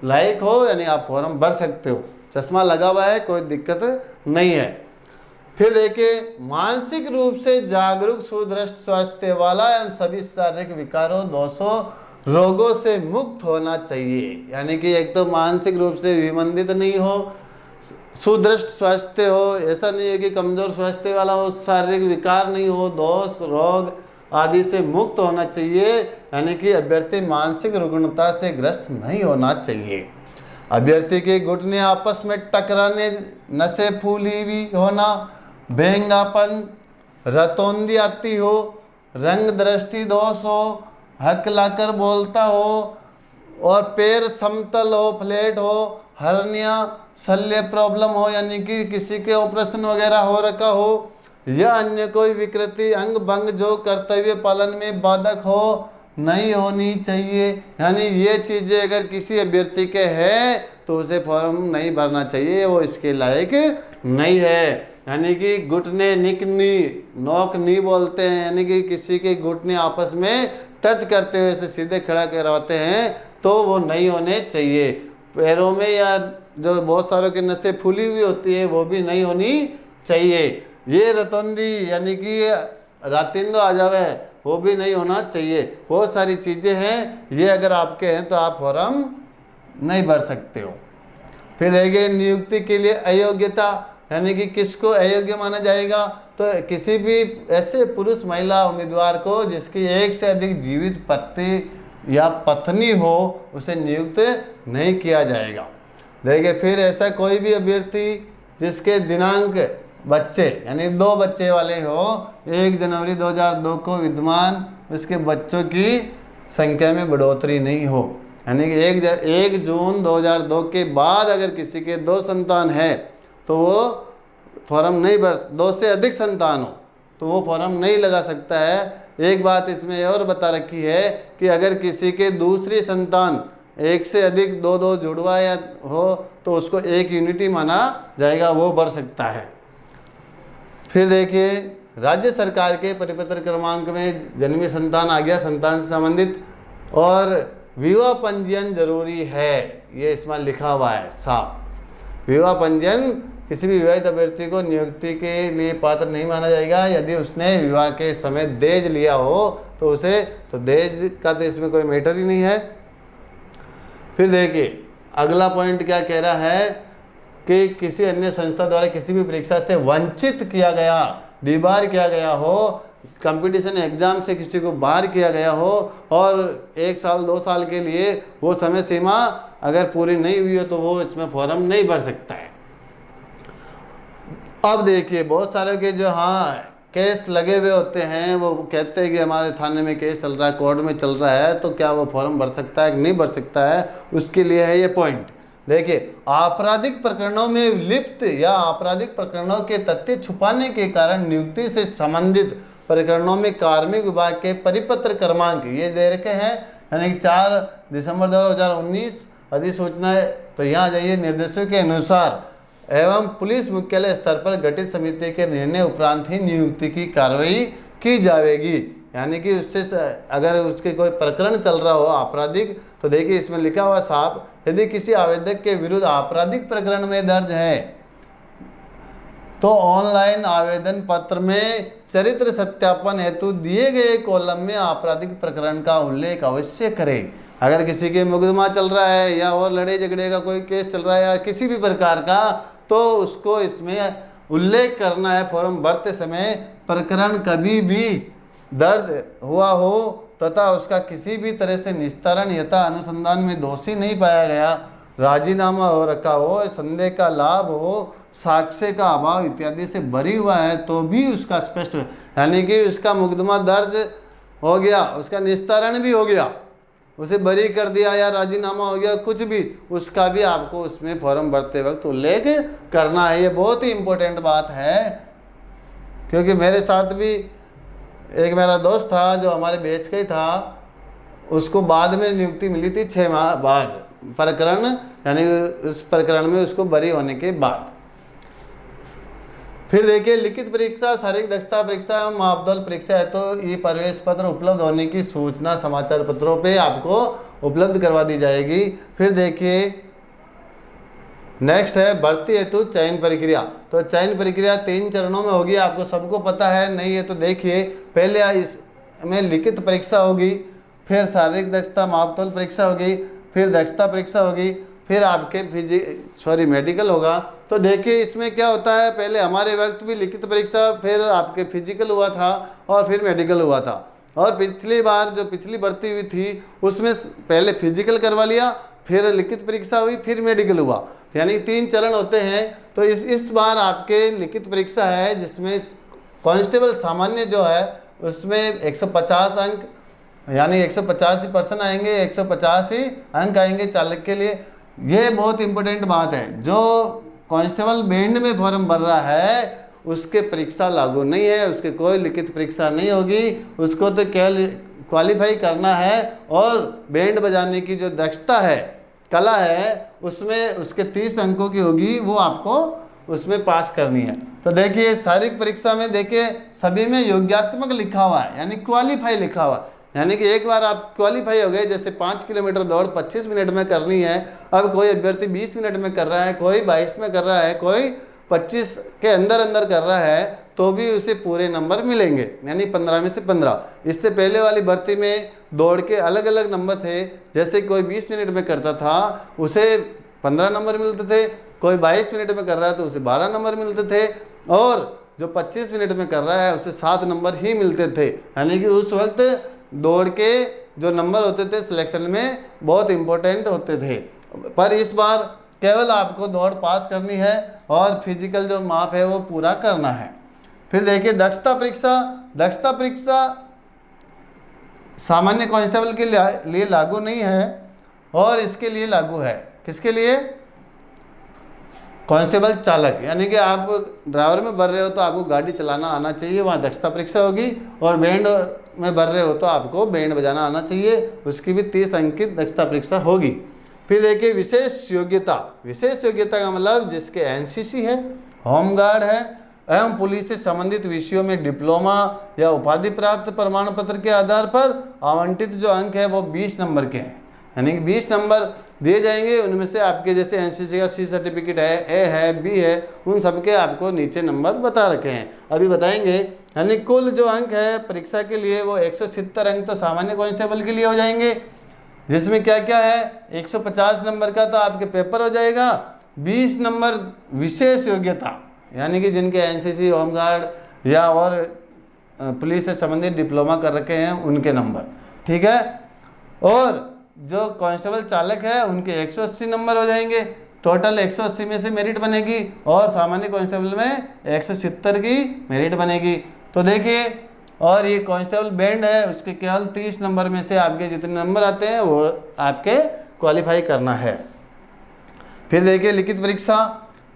लायक हो, यानी आप फॉर्म भर सकते हो। चश्मा लगा हुआ है, कोई दिक्कत नहीं है। फिर देखिए मानसिक रूप से जागरूक सुदृष्ट स्वास्थ्य वाला एवं सभी शारीरिक विकारों दोषों रोगों से मुक्त होना चाहिए। यानी कि एक तो मानसिक रूप से विमंदित नहीं हो, सुदृष्ट स्वास्थ्य हो, ऐसा नहीं है कि कमजोर स्वास्थ्य वाला हो, शारीरिक विकार नहीं हो, दोष रोग आदि से मुक्त होना चाहिए। यानी कि अभ्यर्थी मानसिक रुग्णता से ग्रस्त नहीं होना चाहिए। अभ्यर्थी के घुटने आपस में टकराने, नसें फूली हुई होना, बेंगापन, रतौंधी आती हो, रंग दृष्टि दोष हो, हकलाकर बोलता हो और पैर समतल हो, फ्लैट हो, हर्निया शल्य प्रॉब्लम हो, यानी कि किसी के ऑपरेशन वगैरह हो रखा हो, या अन्य कोई विकृति अंग भंग जो कर्तव्य पालन में बाधक हो, नहीं होनी चाहिए। यानी ये चीज़ें अगर किसी अभ्यर्थी के हैं तो उसे फॉर्म नहीं भरना चाहिए, वो इसके लायक नहीं है। यानी कि घुटने निकनी नोक नी बोलते हैं, यानी कि किसी के घुटने आपस में टच करते हुए से सीधे खड़ा करवाते हैं तो वो नहीं होने चाहिए। पैरों में या जो बहुत सारों की नसें फूली हुई होती है वो भी नहीं होनी चाहिए। ये रतौंधी यानी कि रातिंदो आ जावे वो भी नहीं होना चाहिए। बहुत सारी चीज़ें हैं, ये अगर आपके हैं तो आप फॉर्म नहीं भर सकते हो। फिर रहेगी नियुक्ति के लिए अयोग्यता, यानी कि किसको अयोग्य माना जाएगा, तो किसी भी ऐसे पुरुष महिला उम्मीदवार को जिसकी एक से अधिक जीवित पति या पत्नी हो उसे नियुक्त नहीं किया जाएगा। देखिए फिर ऐसा कोई भी अभ्यर्थी जिसके दिनांक बच्चे यानी 2 बच्चे वाले हो, 1 जनवरी 2002 को विद्यमान उसके बच्चों की संख्या में बढ़ोतरी नहीं हो, यानी कि 1 जून 2002 के बाद अगर किसी के 2 संतान है तो वो फॉर्म नहीं भर, 2 से अधिक संतान हो तो वो फॉर्म नहीं लगा सकता है। एक बात इसमें और बता रखी है कि अगर किसी के दूसरी संतान 1 से अधिक 2 जुड़वा या हो तो उसको 1 यूनिटी माना जाएगा, वो भर सकता है। फिर देखिए राज्य सरकार के परिपत्र क्रमांक में जन्मी संतान आ गया, संतान से संबंधित, और विवाह पंजीयन जरूरी है, ये इसमें लिखा हुआ है साफ। विवाह पंजीयन किसी भी विवाहित अभ्यर्थी को नियुक्ति के लिए पात्र नहीं माना जाएगा यदि उसने विवाह के समय दहेज लिया हो तो उसे, तो दहेज का तो इसमें कोई मैटर ही नहीं है। फिर देखिए अगला पॉइंट क्या कह रहा है कि किसी अन्य संस्था द्वारा किसी भी परीक्षा से वंचित किया गया, डिबार किया गया हो, कंपटीशन एग्जाम से किसी को बाहर किया गया हो और 1 साल 2 साल के लिए वो समय सीमा अगर पूरी नहीं हुई हो तो वो इसमें फॉर्म नहीं भर सकता है। अब देखिए बहुत सारे के जो केस लगे हुए होते हैं वो कहते हैं कि हमारे थाने में केस चल रहा है, कोर्ट में चल रहा है, तो क्या वो फॉर्म भर सकता है कि नहीं भर सकता है, उसके लिए है ये पॉइंट। देखिए आपराधिक प्रकरणों में लिप्त या आपराधिक प्रकरणों के तथ्य छुपाने के कारण नियुक्ति से संबंधित प्रकरणों में कार्मिक विभाग के परिपत्र क्रमांक ये दे रखे हैं, यानी कि 4 दिसंबर 2019 अधिसूचना है। तो यहाँ जाइए निर्देशों के अनुसार एवं पुलिस मुख्यालय स्तर पर गठित समिति के निर्णय उपरांत ही नियुक्ति की कार्रवाई की जाएगी। यानी कि उससे अगर उसके कोई प्रकरण चल रहा हो आपराधिक तो देखिए इसमें लिखा हुआ साफ, यदि किसी आवेदक के विरुद्ध आपराधिक प्रकरण में दर्ज है तो ऑनलाइन आवेदन पत्र में चरित्र सत्यापन हेतु दिए गए कॉलम में आपराधिक प्रकरण का उल्लेख अवश्य करें। अगर किसी के मुकदमा चल रहा है या और लड़ाई झगड़े का कोई केस चल रहा है या किसी भी प्रकार का, तो उसको इसमें उल्लेख करना है फॉर्म भरते समय, प्रकरण कभी भी दर्ज हुआ हो तथा उसका किसी भी तरह से निस्तारण यथा अनुसंधान में दोषी नहीं पाया गया, राजीनामा हो रखा हो, संदेह का लाभ हो, साक्ष्य का अभाव इत्यादि से बरी हुआ है तो भी उसका स्पष्ट, यानी कि उसका मुकदमा दर्ज हो गया, उसका निस्तारण भी हो गया, उसे बरी कर दिया या राजीनामा हो गया, कुछ भी, उसका भी आपको उसमें फॉर्म भरते वक्त उल्लेख करना है। ये बहुत ही इम्पोर्टेंट बात है, क्योंकि मेरे साथ भी एक मेरा दोस्त था जो हमारे बैच का ही था, उसको बाद में नियुक्ति मिली थी 6 माह बाद, प्रकरण यानी उस प्रकरण में उसको बरी होने के बाद। फिर देखिए लिखित परीक्षा, शारीरिक दक्षता परीक्षा एवं मापदंड परीक्षा है तो ये प्रवेश पत्र उपलब्ध होने की सूचना समाचार पत्रों पे आपको उपलब्ध करवा दी जाएगी। फिर देखिए नेक्स्ट है भर्ती हेतु चयन प्रक्रिया। तो चयन प्रक्रिया 3 चरणों में होगी, आपको सबको पता है, नहीं है तो देखिए, पहले इसमें लिखित परीक्षा होगी, फिर शारीरिक दक्षता मापतौल परीक्षा होगी, फिर दक्षता परीक्षा होगी, फिर आपके मेडिकल होगा। तो देखिए इसमें क्या होता है, पहले हमारे वक्त भी लिखित परीक्षा, फिर आपके फिजिकल हुआ था और फिर मेडिकल हुआ था। और पिछली बार जो पिछली भर्ती हुई थी उसमें पहले फिजिकल करवा लिया, फिर लिखित परीक्षा हुई, फिर मेडिकल हुआ, यानी 3 चरण होते हैं। तो इस बार आपके लिखित परीक्षा है जिसमें कांस्टेबल सामान्य जो है उसमें 150 अंक यानी 185 पर्सन आएंगे, 150 ही अंक आएंगे चालक के लिए। ये बहुत इंपॉर्टेंट बात है, जो कांस्टेबल बैंड में फॉर्म भर रहा है उसके परीक्षा लागू नहीं है, उसके कोई लिखित परीक्षा नहीं होगी, उसको तो क्वालिफाई करना है और बैंड बजाने की जो दक्षता है, कला है, उसमें उसके 30 अंकों की होगी, वो आपको उसमें पास करनी है। तो देखिए शारीरिक परीक्षा में देखिए सभी में योग्यात्मक लिखा हुआ है, यानी क्वालिफाई लिखा हुआ है, यानी कि एक बार आप क्वालिफाई हो गए, जैसे 5 किलोमीटर दौड़ 25 मिनट में करनी है, अब कोई अभ्यर्थी 20 मिनट में कर रहा है, कोई 22 में कर रहा है, कोई 25 के अंदर कर रहा है, तो भी उसे पूरे नंबर मिलेंगे, यानी 15 में से 15। इससे पहले वाली भर्ती में दौड़ के अलग अलग नंबर थे, जैसे कोई 20 मिनट में करता था उसे 15 नंबर मिलते थे, कोई 22 मिनट में कर रहा है तो उसे 12 नंबर मिलते थे, और जो 25 मिनट में कर रहा है उसे 7 नंबर ही मिलते थे। यानी कि उस वक्त दौड़ के जो नंबर होते थे सिलेक्शन में बहुत इंपॉर्टेंट होते थे। पर इस बार केवल आपको दौड़ पास करनी है और फिजिकल जो माप है वो पूरा करना है। फिर देखिए दक्षता परीक्षा। दक्षता परीक्षा सामान्य कांस्टेबल के लिए लागू नहीं है और इसके लिए लागू है, किसके लिए? कांस्टेबल चालक, यानी कि आप ड्राइवर में भर रहे हो तो आपको गाड़ी चलाना आना चाहिए, वहाँ दक्षता परीक्षा होगी, और बैंड में भर रहे हो तो आपको बैंड बजाना आना चाहिए, उसकी भी 30 अंक की दक्षता परीक्षा होगी। फिर देखिए विशेष योग्यता। विशेष योग्यता का मतलब जिसके एनसीसी है, होमगार्ड है एवं पुलिस से संबंधित विषयों में डिप्लोमा या उपाधि प्राप्त प्रमाण पत्र के आधार पर आवंटित जो अंक है वो 20 नंबर के हैं, यानी कि 20 नंबर दिए जाएंगे। उनमें से आपके जैसे एनसीसी का सी सर्टिफिकेट है, ए है, बी है, उन सबके आपको नीचे नंबर बता रखे हैं, अभी बताएंगे। यानी कुल जो अंक है परीक्षा के लिए वो 170 अंक तो सामान्य कांस्टेबल के लिए हो जाएंगे, जिसमें क्या क्या है, 150 नंबर का तो आपके पेपर हो जाएगा, 20 नंबर विशेष योग्यता, यानी कि जिनके एनसीसी, होमगार्ड या और पुलिस से संबंधित डिप्लोमा कर रखे हैं उनके नंबर, ठीक है। और जो कांस्टेबल चालक है उनके 180 नंबर हो जाएंगे, टोटल 180 में से मेरिट बनेगी, और सामान्य कांस्टेबल में 170 की मेरिट बनेगी। तो देखिए, और ये कांस्टेबल बैंड है उसके केवल 30 नंबर में से आपके जितने नंबर आते हैं वो आपके क्वालिफाई करना है। फिर देखिए लिखित परीक्षा।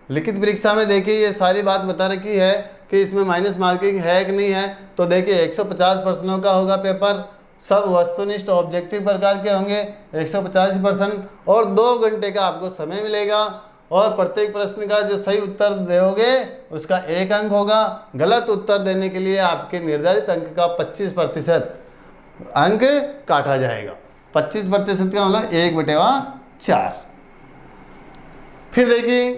लिखित परीक्षा में देखिए ये सारी बात बता रखी है कि इसमें माइनस मार्किंग है कि नहीं है। तो देखिए 150 प्रश्नों का होगा पेपर, सब वस्तुनिष्ठ ऑब्जेक्टिव प्रकार के होंगे, 185 प्रश्न, और 2 घंटे का आपको समय मिलेगा, और प्रत्येक प्रश्न का जो सही उत्तर दोगे उसका 1 अंक होगा। गलत उत्तर देने के लिए आपके निर्धारित अंक का 25% अंक काटा जाएगा। 25% का मतलब 1/4। फिर देखिए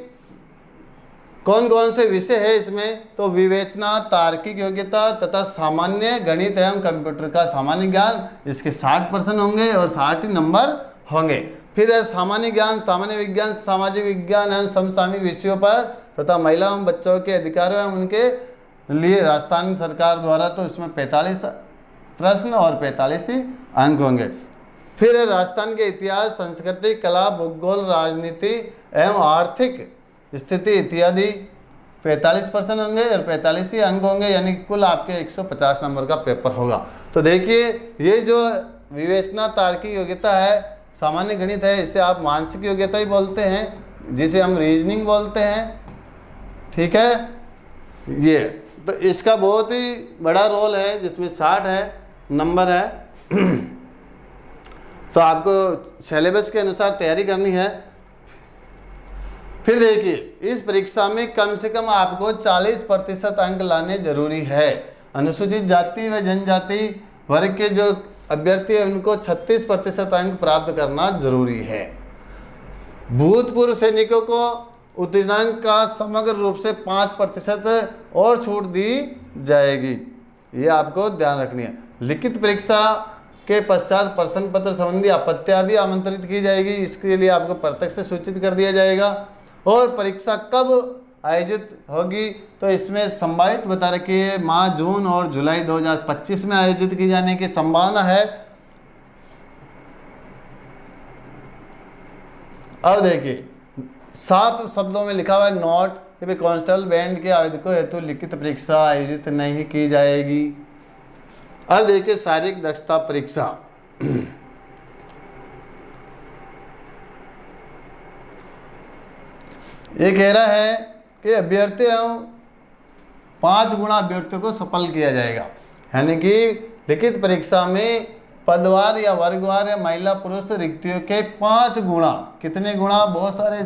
कौन कौन से विषय है इसमें, तो विवेचना, तार्किक योग्यता तथा सामान्य गणित एवं कंप्यूटर का सामान्य ज्ञान, इसके 60% होंगे और 60 ही नंबर होंगे। फिर है सामान्य ज्ञान, सामान्य विज्ञान, सामाजिक विज्ञान एवं समसामयिक विषयों पर तथा महिला एवं बच्चों के अधिकारों एवं उनके लिए राजस्थान सरकार द्वारा, तो इसमें 45 प्रश्न और 45 ही अंक होंगे। फिर है राजस्थान के इतिहास, संस्कृति, कला, भूगोल, राजनीति एवं आर्थिक स्थिति इत्यादि 45% होंगे और 45 ही अंक होंगे, यानी कुल आपके 150 नंबर का पेपर होगा। तो देखिए ये जो विवेचना, तार्किक योग्यता है, सामान्य गणित है, इसे आप मानसिक योग्यता ही बोलते हैं, जिसे हम रीजनिंग बोलते हैं, ठीक है। ये तो इसका बहुत ही बड़ा रोल है, जिसमें 60 है नंबर है। तो आपको सिलेबस के अनुसार तैयारी करनी है। फिर देखिए इस परीक्षा में कम से कम आपको 40% अंक लाने जरूरी है। अनुसूचित जाति व जनजाति वर्ग के जो अभ्यर्थी है उनको 36% अंक प्राप्त करना जरूरी है। भूतपूर्व सैनिकों को उत्तीर्णांक का समग्र रूप से 5% और छूट दी जाएगी, ये आपको ध्यान रखनी है। लिखित परीक्षा के पश्चात प्रश्न पत्र संबंधी आपत्तियां भी आमंत्रित की जाएगी, इसके लिए आपको प्रत्यक्ष से सूचित कर दिया जाएगा। और परीक्षा कब आयोजित होगी, तो इसमें संभावित बता रखी है माह जून और जुलाई 2025 में आयोजित की जाने की संभावना है। अब देखिए साफ शब्दों में लिखा हुआ है नोट कि कांस्टेबल बैंड के आवेदकों हेतु लिखित परीक्षा आयोजित नहीं की जाएगी। अब देखिए शारीरिक दक्षता परीक्षा। ये कह रहा है कि अभ्यर्थी एवं 5 गुणा अभ्यर्थियों को सफल किया जाएगा, यानी कि लिखित परीक्षा में पदवार या वर्गवार या महिला पुरुष रिक्तियों के 5 गुणा। कितने गुणा, बहुत सारे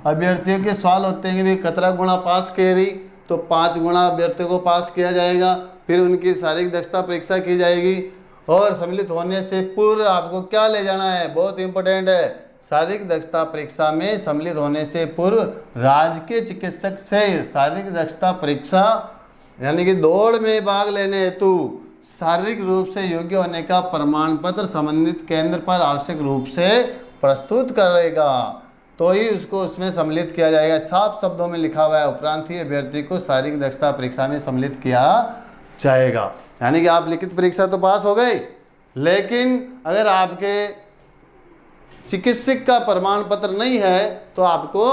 अभ्यर्थियों के सवाल होते हैं कि भाई कतरा गुणा पास कह रही, तो 5 गुणा अभ्यर्थियों को पास किया जाएगा। फिर उनकी शारीरिक दक्षता परीक्षा की जाएगी और सम्मिलित होने से पूर्व आपको क्या ले जाना है, बहुत इंपॉर्टेंट है। शारीरिक दक्षता परीक्षा में सम्मिलित होने से पूर्व राजकीय चिकित्सक से शारीरिक दक्षता परीक्षा यानी कि दौड़ में भाग लेने हेतु शारीरिक रूप से योग्य होने का प्रमाण पत्र संबंधित केंद्र पर आवश्यक रूप से प्रस्तुत करेगा, तो ही उसको उसमें सम्मिलित किया जाएगा। साफ शब्दों में लिखा हुआ है, उपरांत ही अभ्यर्थी को शारीरिक दक्षता परीक्षा में सम्मिलित किया जाएगा। यानी कि आप लिखित परीक्षा तो पास हो गए, लेकिन अगर आपके चिकित्सक का प्रमाण पत्र नहीं है तो आपको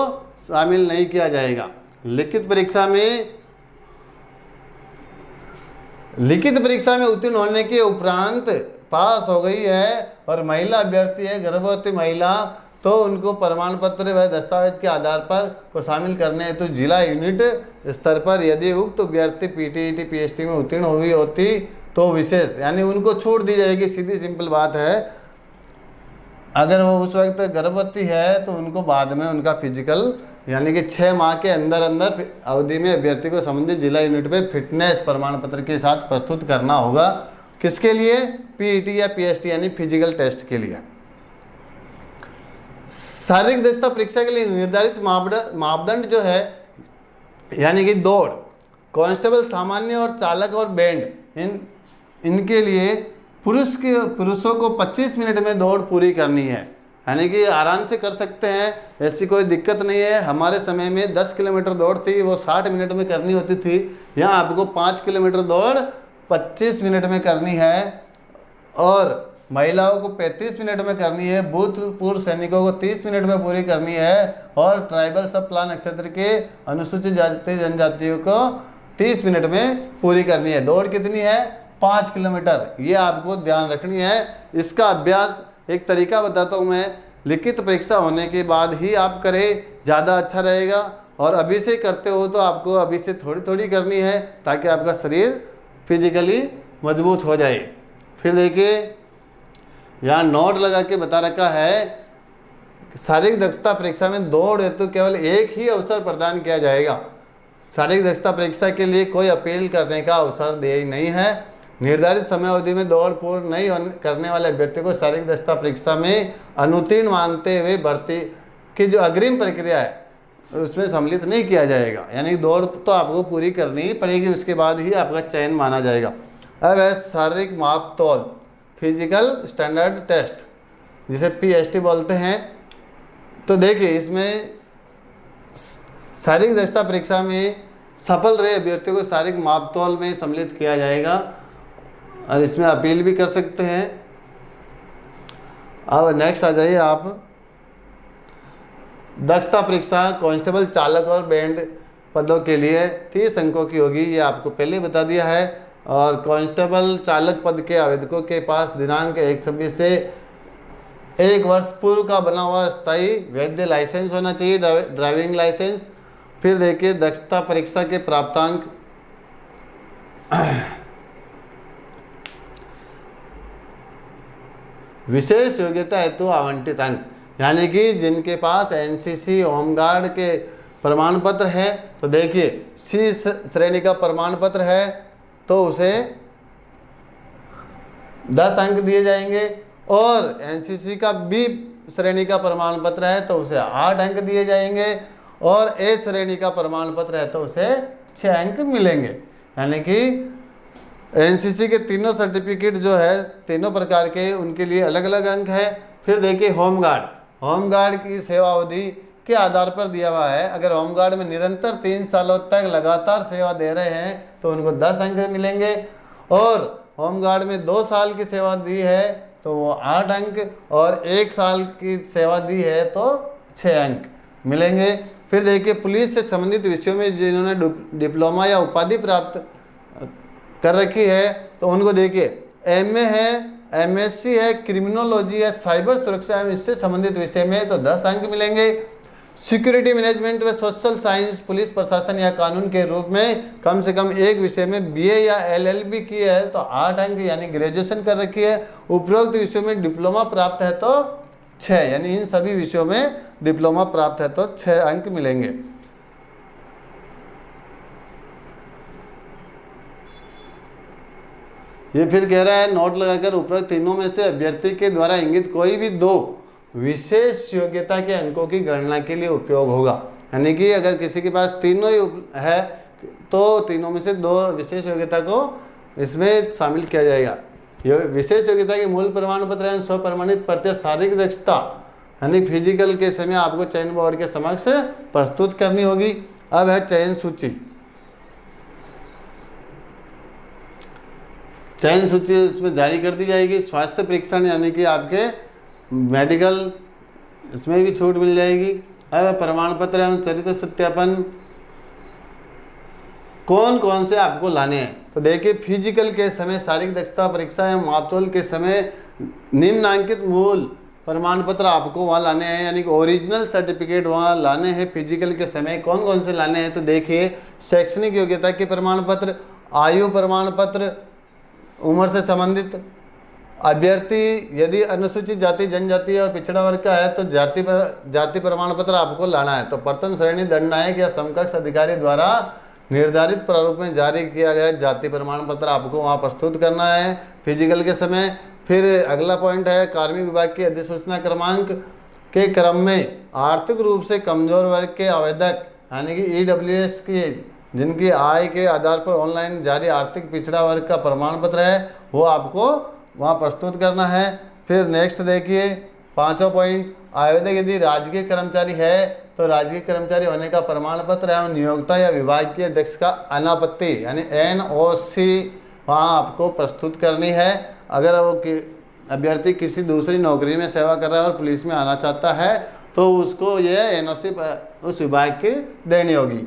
शामिल नहीं किया जाएगा। लिखित परीक्षा में उत्तीर्ण होने के उपरांत पास हो गई है और महिला अभ्यर्थी है, गर्भवती महिला, तो उनको प्रमाण पत्र व दस्तावेज के आधार पर को शामिल करने हेतु तो जिला यूनिट स्तर पर यदि उक्त अभ्यर्थी पीटीईटी पीएचटी में उत्तीर्ण हुई होती तो विशेष यानी उनको छूट दी जाएगी। सीधी सिंपल बात है। अगर वो उस वक्त गर्भवती है तो उनको बाद में उनका फिजिकल यानी कि 6 माह के अंदर अवधि में अभ्यर्थी को संबंधित जिला यूनिट पे फिटनेस प्रमाण पत्र के साथ प्रस्तुत करना होगा। किसके लिए, पीईटी या पीएचटी यानी फिजिकल टेस्ट के लिए। शारीरिक दक्षता परीक्षा के लिए निर्धारित मापदंड जो है यानी कि दौड़, कांस्टेबल सामान्य और चालक और बैंड, इनके लिए पुरुषों को 25 मिनट में दौड़ पूरी करनी है, यानी कि आराम से कर सकते हैं, ऐसी कोई दिक्कत नहीं है। हमारे समय में 10 किलोमीटर दौड़ थी, वो 60 मिनट में करनी होती थी। यहाँ आपको 5 किलोमीटर दौड़ 25 मिनट में करनी है और महिलाओं को 35 मिनट में करनी है, भूतपूर्व सैनिकों को 30 मिनट में पूरी करनी है और ट्राइबल सब प्लान नक्षत्र के अनुसूचित जाति जनजातियों को 30 मिनट में पूरी करनी है। दौड़ कितनी है, 5 किलोमीटर, ये आपको ध्यान रखनी है। इसका अभ्यास एक तरीका बताता हूँ मैं, लिखित परीक्षा होने के बाद ही आप करें, ज़्यादा अच्छा रहेगा। और अभी से करते हो तो आपको अभी से थोड़ी थोड़ी करनी है ताकि आपका शरीर फिजिकली मजबूत हो जाए। फिर देखिए यहाँ नोट लगा के बता रखा है, शारीरिक दक्षता परीक्षा में दौड़ हेतु केवल एक ही अवसर प्रदान किया जाएगा। शारीरिक दक्षता परीक्षा के लिए कोई अपील करने का अवसर दे नहीं है। निर्धारित समय अवधि में दौड़ पूर्ण नहीं करने वाले अभ्यर्थी को शारीरिक दक्षता परीक्षा में अनुत्तीर्ण मानते हुए भर्ती की जो अग्रिम प्रक्रिया है उसमें सम्मिलित नहीं किया जाएगा। यानी दौड़ तो आपको पूरी करनी ही पड़ेगी, उसके बाद ही आपका चयन माना जाएगा। अब है शारीरिक माप तौल, फिजिकल स्टैंडर्ड टेस्ट, जिसे PST बोलते हैं। तो देखिए इसमें शारीरिक दक्षता परीक्षा में सफल रहे अभ्यर्थियों को शारीरिक माप तौल में सम्मिलित किया जाएगा और इसमें अपील भी कर सकते हैं। अब नेक्स्ट आ जाइए आप, दक्षता परीक्षा कांस्टेबल चालक और बैंड पदों के लिए 30 अंकों की होगी, ये आपको पहले बता दिया है। और कांस्टेबल चालक पद के आवेदकों के पास दिनांक 1 से 1 वर्ष पूर्व का बना हुआ स्थायी वैध लाइसेंस होना चाहिए, ड्राइविंग लाइसेंस। फिर देखिए दक्षता परीक्षा के प्राप्तांक, विशेष योग्यता हेतु आवंटित अंक, यानी कि जिनके पास NCC होमगार्ड के प्रमाण पत्र है, तो देखिए C श्रेणी का प्रमाण पत्र है तो उसे 10 अंक दिए जाएंगे, और NCC का B श्रेणी का प्रमाण पत्र है तो उसे 8 अंक दिए जाएंगे, और A श्रेणी का प्रमाण पत्र है तो उसे 6 अंक मिलेंगे। यानी कि NCC के तीनों सर्टिफिकेट जो है तीनों प्रकार के, उनके लिए अलग अलग अंक है। फिर देखिए होमगार्ड की सेवा अवधि के आधार पर दिया हुआ है। अगर होमगार्ड में निरंतर 3 सालों तक लगातार सेवा दे रहे हैं तो उनको 10 अंक मिलेंगे, और होमगार्ड में 2 साल की सेवा दी है तो वो 8 अंक, और 1 साल की सेवा दी है तो 6 अंक मिलेंगे। फिर देखिए पुलिस से संबंधित विषयों में जिन्होंने डिप्लोमा या उपाधि प्राप्त कर रखी है तो उनको देखिए MA है, MSc है, क्रिमिनोलॉजी है, साइबर सुरक्षा है, इससे संबंधित विषय में तो 10 अंक मिलेंगे। सिक्योरिटी मैनेजमेंट व सोशल साइंस, पुलिस प्रशासन या कानून के रूप में कम से कम एक विषय में BA या LLB की है तो 8 अंक, यानी ग्रेजुएशन कर रखी है। उपरोक्त विषयों में डिप्लोमा प्राप्त है तो 6, यानी इन सभी विषयों में डिप्लोमा प्राप्त है तो 6 अंक मिलेंगे। ये फिर कह रहा है नोट लगाकर उपरोक्त तीनों में से अभ्यर्थी के द्वारा इंगित कोई भी 2 विशेष योग्यता के अंकों की गणना के लिए उपयोग होगा। यानी कि अगर किसी के पास तीनों ही है तो तीनों में से 2 विशेष योग्यता को इसमें शामिल किया जाएगा। विशेष योग्यता के मूल प्रमाण पत्र एवं स्वप्रमाणित प्रत्यक्ष शारीरिक दक्षता, यानी फिजिकल के समय आपको चयन बोर्ड के समक्ष प्रस्तुत करनी होगी। अब है चयन सूची। चयन सूची इसमें जारी कर दी जाएगी। स्वास्थ्य परीक्षण, यानी कि आपके मेडिकल, इसमें भी छूट मिल जाएगी। अब प्रमाण पत्र एवं चरित्र सत्यापन कौन कौन से आपको लाने हैं, तो देखिए फिजिकल के समय शारीरिक दक्षता परीक्षा एवं मापतोल के समय निम्नांकित मूल प्रमाण पत्र आपको वहाँ लाने हैं, यानी कि ओरिजिनल सर्टिफिकेट वहाँ लाने हैं। फिजिकल के समय कौन कौन से लाने हैं, तो देखिए शैक्षणिक योग्यता के प्रमाण पत्र, आयु प्रमाण पत्र, उम्र से संबंधित अभ्यर्थी यदि अनुसूचित जाति जनजाति और पिछड़ा वर्ग का है तो जाति प्रमाण पत्र आपको लाना है। तो प्रथम श्रेणी दंडनायक या समकक्ष अधिकारी द्वारा निर्धारित प्रारूप में जारी किया गया जाति प्रमाण पत्र आपको वहाँ प्रस्तुत करना है फिजिकल के समय। फिर अगला पॉइंट है कार्मिक विभाग की अधिसूचना क्रमांक के क्रम में आर्थिक रूप से कमजोर वर्ग के आवेदक, यानी कि EWS की जिनकी आय के आधार पर ऑनलाइन जारी आर्थिक पिछड़ा वर्ग का प्रमाण पत्र है वो आपको वहाँ प्रस्तुत करना है। फिर नेक्स्ट देखिए 5वां पॉइंट, आवेदक यदि राजकीय कर्मचारी है तो राजकीय कर्मचारी होने का प्रमाण पत्र एवं नियोक्ता या विभाग के अध्यक्ष का अनापत्ति, यानी NOC वहाँ आपको प्रस्तुत करनी है। अगर वो अभ्यर्थी किसी दूसरी नौकरी में सेवा कर रहा है और पुलिस में आना चाहता है तो उसको ये NOC उस विभाग की देनी होगी।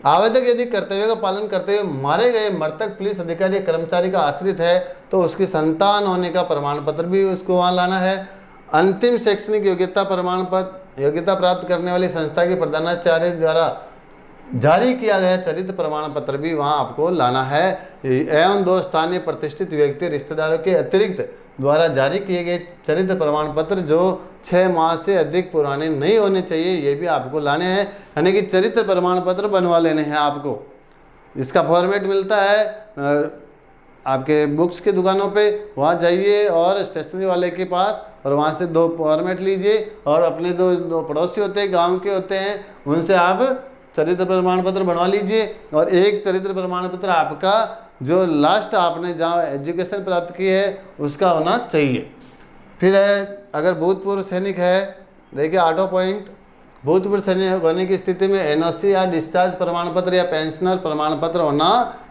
आवेदक यदि कर्तव्य का पालन करते हुए मारे गए मृतक पुलिस अधिकारी या कर्मचारी का आश्रित है तो उसकी संतान होने का प्रमाण पत्र भी उसको वहाँ लाना है। अंतिम शैक्षणिक योग्यता प्रमाण पत्र योग्यता प्राप्त करने वाली संस्था के प्रधानाचार्य द्वारा जारी किया गया चरित्र प्रमाण पत्र भी वहाँ आपको लाना है। एवं 2 स्थानीय प्रतिष्ठित व्यक्ति रिश्तेदारों के अतिरिक्त द्वारा जारी किए गए चरित्र प्रमाण पत्र जो 6 माह से अधिक पुराने नहीं होने चाहिए, ये भी आपको लाने हैं। यानी कि चरित्र प्रमाण पत्र बनवा लेने हैं आपको। इसका फॉर्मेट मिलता है आपके बुक्स की दुकानों पे वहाँ जाइए और स्टेशनरी वाले के पास, और वहाँ से 2 फॉर्मेट लीजिए और अपने दो पड़ोसी होते हैं, गांव के होते हैं, उनसे आप चरित्र प्रमाण पत्र बनवा लीजिए। और एक चरित्र प्रमाण पत्र आपका जो लास्ट आपने जहाँ एजुकेशन प्राप्त की है उसका होना चाहिए। फिर है, अगर भूतपूर्व सैनिक है, देखिए 8वां पॉइंट, भूतपूर्व सैनिक होने की स्थिति में एनओसी या डिस्चार्ज प्रमाण पत्र या पेंशनर प्रमाण पत्र होना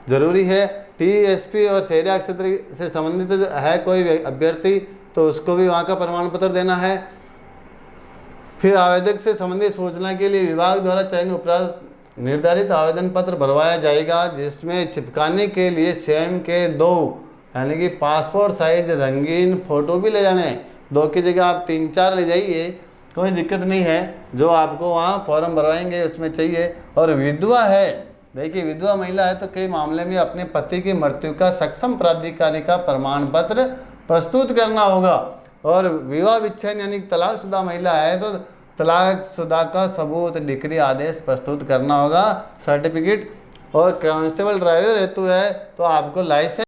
जरूरी है। टीएसपी और शहरी क्षेत्र से संबंधित है कोई अभ्यर्थी तो उसको भी वहाँ का प्रमाण पत्र देना है। फिर आवेदक से संबंधित सूचना के लिए विभाग द्वारा चयन उपरांत निर्धारित आवेदन पत्र भरवाया जाएगा, जिसमें चिपकाने के लिए स्वयं के 2 यानी कि पासपोर्ट साइज रंगीन फोटो भी ले जाने हैं। 2 की जगह आप 3-4 ले जाइए, कोई दिक्कत नहीं है, जो आपको वहाँ फॉर्म भरवाएंगे उसमें चाहिए। और विधवा है, देखिए विधवा महिला है तो कई मामले में अपने पति की मृत्यु का सक्षम प्राधिकारी का प्रमाण पत्र प्रस्तुत करना होगा। और विवाह विच्छेद यानी तलाकशुदा महिला है तो तलाकशुदा का सबूत, डिक्री आदेश प्रस्तुत करना होगा, सर्टिफिकेट। और कांस्टेबल ड्राइवर हेतु है तो आपको लाइसेंस